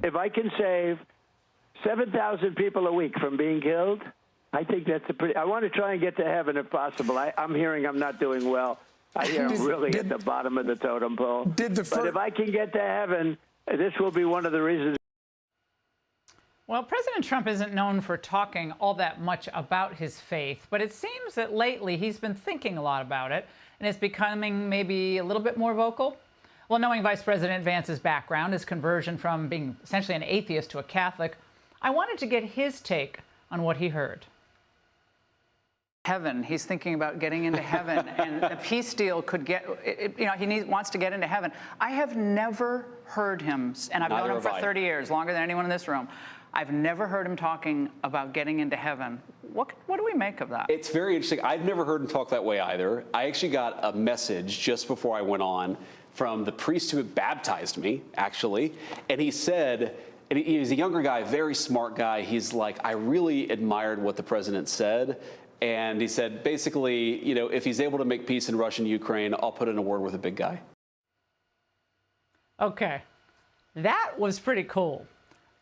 if I can save 7,000 people a week from being killed, I think that's a pretty. I want to try and get to heaven if possible. I'm hearing I'm not doing well. I hear I'm really at the bottom of the totem pole. But if I can get to heaven, this will be one of the reasons. Well, President Trump isn't known for talking all that much about his faith, but it seems that lately he's been thinking a lot about it and is becoming maybe a little bit more vocal. Well, knowing Vice President Vance's background, his conversion from being essentially an atheist to a Catholic, I wanted to get his take on what he heard. Heaven. He's thinking about getting into heaven, and the peace deal could get, he wants to get into heaven. I have never heard him, and I've known him for 30 years, longer than anyone in this room. I've never heard him talking about getting into heaven. What do we make of that? It's very interesting. I've never heard him talk that way either. I actually got a message just before I went on from the priest who had baptized me, actually, and he said, and he's a younger guy, very smart guy. He's like, I really admired what the president said. And he said, basically, if he's able to make peace in Russia and Ukraine, I'll put in a word with a big guy. Okay. That was pretty cool.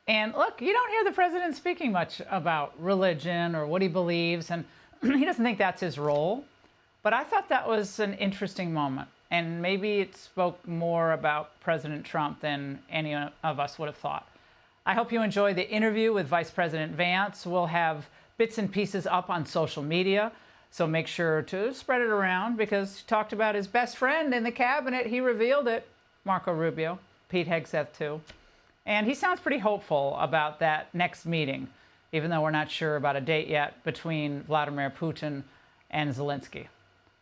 And look, you don't hear the president speaking much about religion or what he believes, and he doesn't think that's his role. But I thought that was an interesting moment. And maybe it spoke more about President Trump than any of us would have thought. I hope you enjoyed the interview with Vice President Vance. We'll have bits and pieces up on social media, so make sure to spread it around, because he talked about his best friend in the cabinet. He revealed it, Marco Rubio, Pete Hegseth too. And he sounds pretty hopeful about that next meeting, even though we're not sure about a date yet, between Vladimir Putin and Zelensky.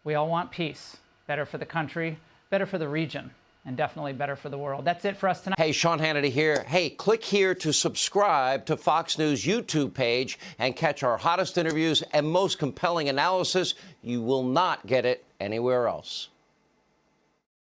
We all want peace. Better for the country, better for the region, and definitely better for the world. That's it for us tonight. Hey, Sean Hannity here. Hey, click here to subscribe to Fox News YouTube page and catch our hottest interviews and most compelling analysis. You will not get it anywhere else.